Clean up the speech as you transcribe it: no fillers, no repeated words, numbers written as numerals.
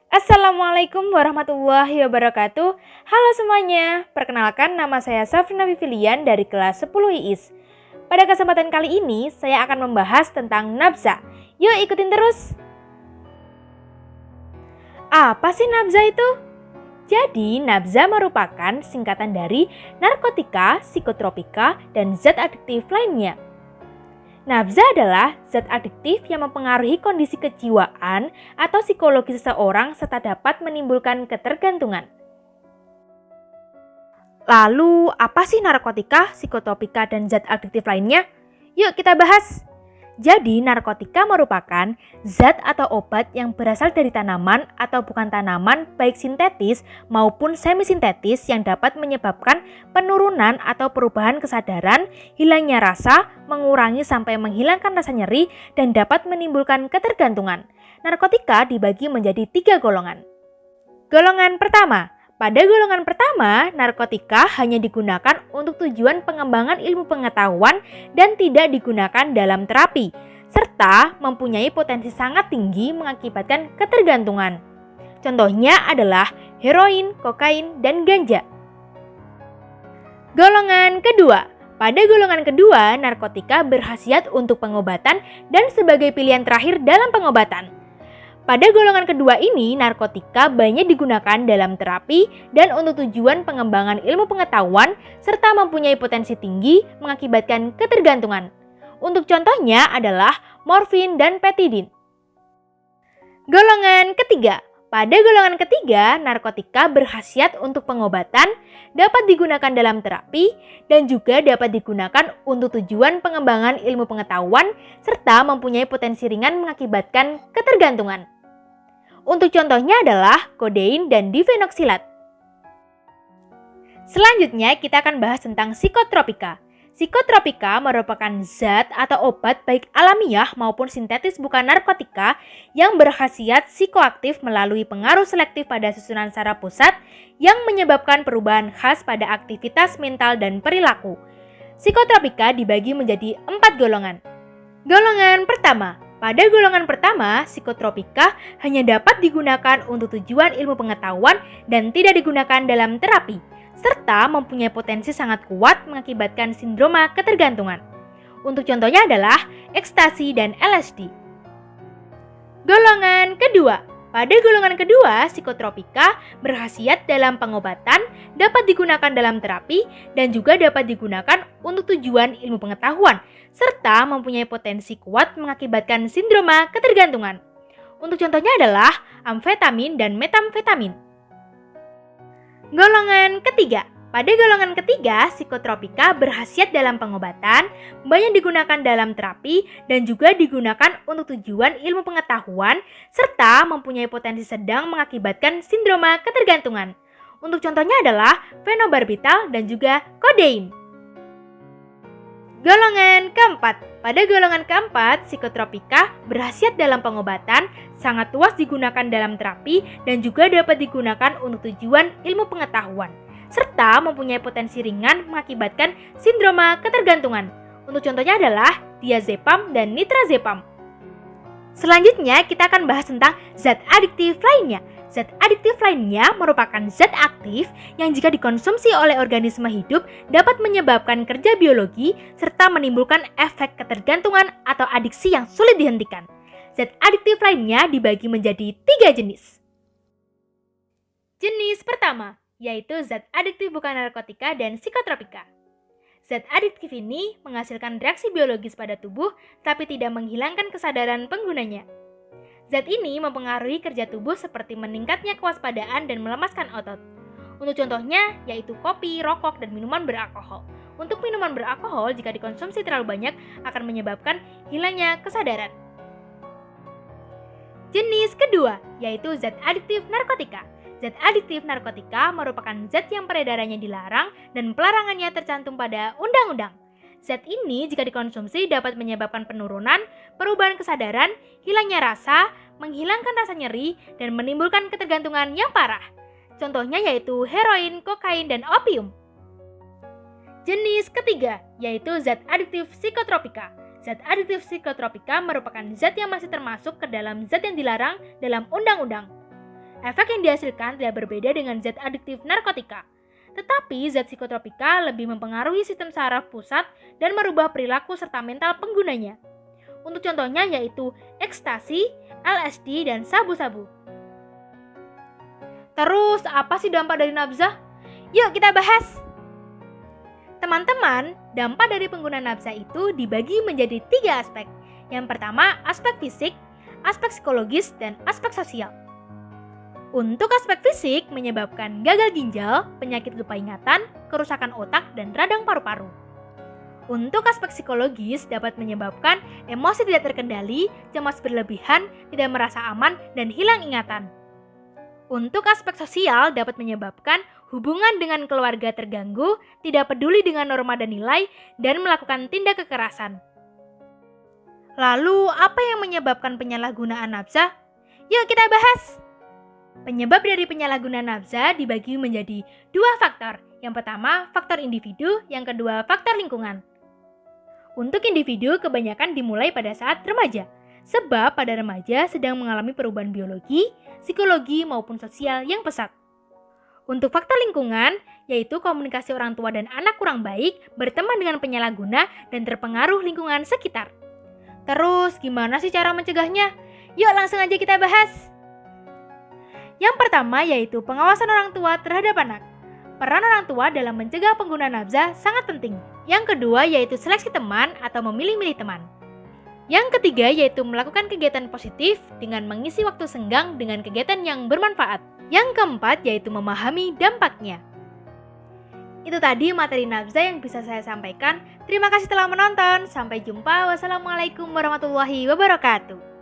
Assalamualaikum warahmatullahi wabarakatuh. Halo semuanya, perkenalkan nama saya Safrina Vivilian dari kelas 10 IIS. Pada kesempatan kali ini, saya akan membahas tentang nafza. Yuk ikutin terus. Apa sih nafza itu? Jadi, nafza merupakan singkatan dari narkotika, psikotropika, dan zat adiktif lainnya. Nafza adalah zat adiktif yang mempengaruhi kondisi kejiwaan atau psikologi seseorang serta dapat menimbulkan ketergantungan. Lalu, apa sih narkotika, psikotropika, dan zat adiktif lainnya? Yuk kita bahas. Jadi, narkotika merupakan zat atau obat yang berasal dari tanaman atau bukan tanaman baik sintetis maupun semisintetis yang dapat menyebabkan penurunan atau perubahan kesadaran, hilangnya rasa, mengurangi sampai menghilangkan rasa nyeri, dan dapat menimbulkan ketergantungan. Narkotika dibagi menjadi 3 golongan. Golongan pertama. Pada golongan pertama, narkotika hanya digunakan untuk tujuan pengembangan ilmu pengetahuan dan tidak digunakan dalam terapi, serta mempunyai potensi sangat tinggi mengakibatkan ketergantungan. Contohnya adalah heroin, kokain, dan ganja. Golongan kedua. Pada golongan kedua, narkotika berkhasiat untuk pengobatan dan sebagai pilihan terakhir dalam pengobatan. Pada golongan kedua ini, narkotika banyak digunakan dalam terapi dan untuk tujuan pengembangan ilmu pengetahuan serta mempunyai potensi tinggi mengakibatkan ketergantungan. Untuk contohnya adalah morfin dan petidin. Golongan ketiga. Pada golongan ketiga, narkotika berkhasiat untuk pengobatan, dapat digunakan dalam terapi, dan juga dapat digunakan untuk tujuan pengembangan ilmu pengetahuan serta mempunyai potensi ringan mengakibatkan ketergantungan. Untuk contohnya adalah kodein dan difenoksilat. Selanjutnya kita akan bahas tentang psikotropika. Psikotropika merupakan zat atau obat baik alamiah maupun sintetis bukan narkotika yang berkhasiat psikoaktif melalui pengaruh selektif pada susunan saraf pusat yang menyebabkan perubahan khas pada aktivitas mental dan perilaku. Psikotropika dibagi menjadi 4 golongan. Golongan pertama. Pada golongan pertama, psikotropika hanya dapat digunakan untuk tujuan ilmu pengetahuan dan tidak digunakan dalam terapi, serta mempunyai potensi sangat kuat mengakibatkan sindroma ketergantungan. Untuk contohnya adalah ekstasi dan LSD. Golongan kedua. Pada golongan kedua, psikotropika berkhasiat dalam pengobatan, dapat digunakan dalam terapi, dan juga dapat digunakan untuk tujuan ilmu pengetahuan, serta mempunyai potensi kuat mengakibatkan sindroma ketergantungan. Untuk contohnya adalah amfetamin dan metamfetamin. Golongan ketiga. Pada golongan ketiga, psikotropika berkhasiat dalam pengobatan, banyak digunakan dalam terapi, dan juga digunakan untuk tujuan ilmu pengetahuan, serta mempunyai potensi sedang mengakibatkan sindroma ketergantungan. Untuk contohnya adalah fenobarbital dan juga kodein. Golongan keempat. Pada golongan keempat, psikotropika berkhasiat dalam pengobatan, sangat luas digunakan dalam terapi, dan juga dapat digunakan untuk tujuan ilmu pengetahuan, serta mempunyai potensi ringan mengakibatkan sindroma ketergantungan. Untuk contohnya adalah diazepam dan nitrazepam. Selanjutnya kita akan bahas tentang zat adiktif lainnya. Zat adiktif lainnya merupakan zat aktif yang jika dikonsumsi oleh organisme hidup dapat menyebabkan kerja biologi serta menimbulkan efek ketergantungan atau adiksi yang sulit dihentikan. Zat adiktif lainnya dibagi menjadi 3 jenis. Jenis pertama, yaitu zat adiktif bukan narkotika dan psikotropika. Zat adiktif ini menghasilkan reaksi biologis pada tubuh tapi tidak menghilangkan kesadaran penggunanya. Zat ini mempengaruhi kerja tubuh seperti meningkatnya kewaspadaan dan melemaskan otot. Untuk contohnya yaitu kopi, rokok, dan minuman beralkohol. Untuk minuman beralkohol jika dikonsumsi terlalu banyak akan menyebabkan hilangnya kesadaran. Jenis kedua yaitu zat adiktif narkotika. Zat adiktif narkotika merupakan zat yang peredarannya dilarang dan pelarangannya tercantum pada undang-undang. Zat ini jika dikonsumsi dapat menyebabkan penurunan, perubahan kesadaran, hilangnya rasa, menghilangkan rasa nyeri, dan menimbulkan ketergantungan yang parah. Contohnya yaitu heroin, kokain, dan opium. Jenis ketiga yaitu zat adiktif psikotropika. Zat adiktif psikotropika merupakan zat yang masih termasuk ke dalam zat yang dilarang dalam undang-undang. Efek yang dihasilkan tidak berbeda dengan zat adiktif narkotika. Tetapi zat psikotropika lebih mempengaruhi sistem saraf pusat dan merubah perilaku serta mental penggunanya. Untuk contohnya yaitu ekstasi, LSD, dan sabu-sabu. Terus, apa sih dampak dari nafzah? Yuk kita bahas! Teman-teman, dampak dari penggunaan nafzah itu dibagi menjadi 3 aspek. Yang pertama, aspek fisik, aspek psikologis, dan aspek sosial. Untuk aspek fisik menyebabkan gagal ginjal, penyakit lupa ingatan, kerusakan otak, dan radang paru-paru. Untuk aspek psikologis dapat menyebabkan emosi tidak terkendali, cemas berlebihan, tidak merasa aman, dan hilang ingatan. Untuk aspek sosial dapat menyebabkan hubungan dengan keluarga terganggu, tidak peduli dengan norma dan nilai, dan melakukan tindak kekerasan. Lalu, apa yang menyebabkan penyalahgunaan nafzah? Yuk kita bahas! Penyebab dari penyalahgunaan nafzah dibagi menjadi 2 faktor. Yang pertama, faktor individu, yang kedua, faktor lingkungan. Untuk individu, kebanyakan dimulai pada saat remaja. Sebab pada remaja sedang mengalami perubahan biologi, psikologi, maupun sosial yang pesat. Untuk faktor lingkungan, yaitu komunikasi orang tua dan anak kurang baik, berteman dengan penyalahguna, dan terpengaruh lingkungan sekitar. Terus, gimana sih cara mencegahnya? Yuk langsung aja kita bahas! Yang pertama yaitu pengawasan orang tua terhadap anak. Peran orang tua dalam mencegah penggunaan nafzah sangat penting. Yang kedua yaitu seleksi teman atau memilih-milih teman. Yang ketiga yaitu melakukan kegiatan positif dengan mengisi waktu senggang dengan kegiatan yang bermanfaat. Yang keempat yaitu memahami dampaknya. Itu tadi materi nafzah yang bisa saya sampaikan. Terima kasih telah menonton. Sampai jumpa. Wassalamualaikum warahmatullahi wabarakatuh.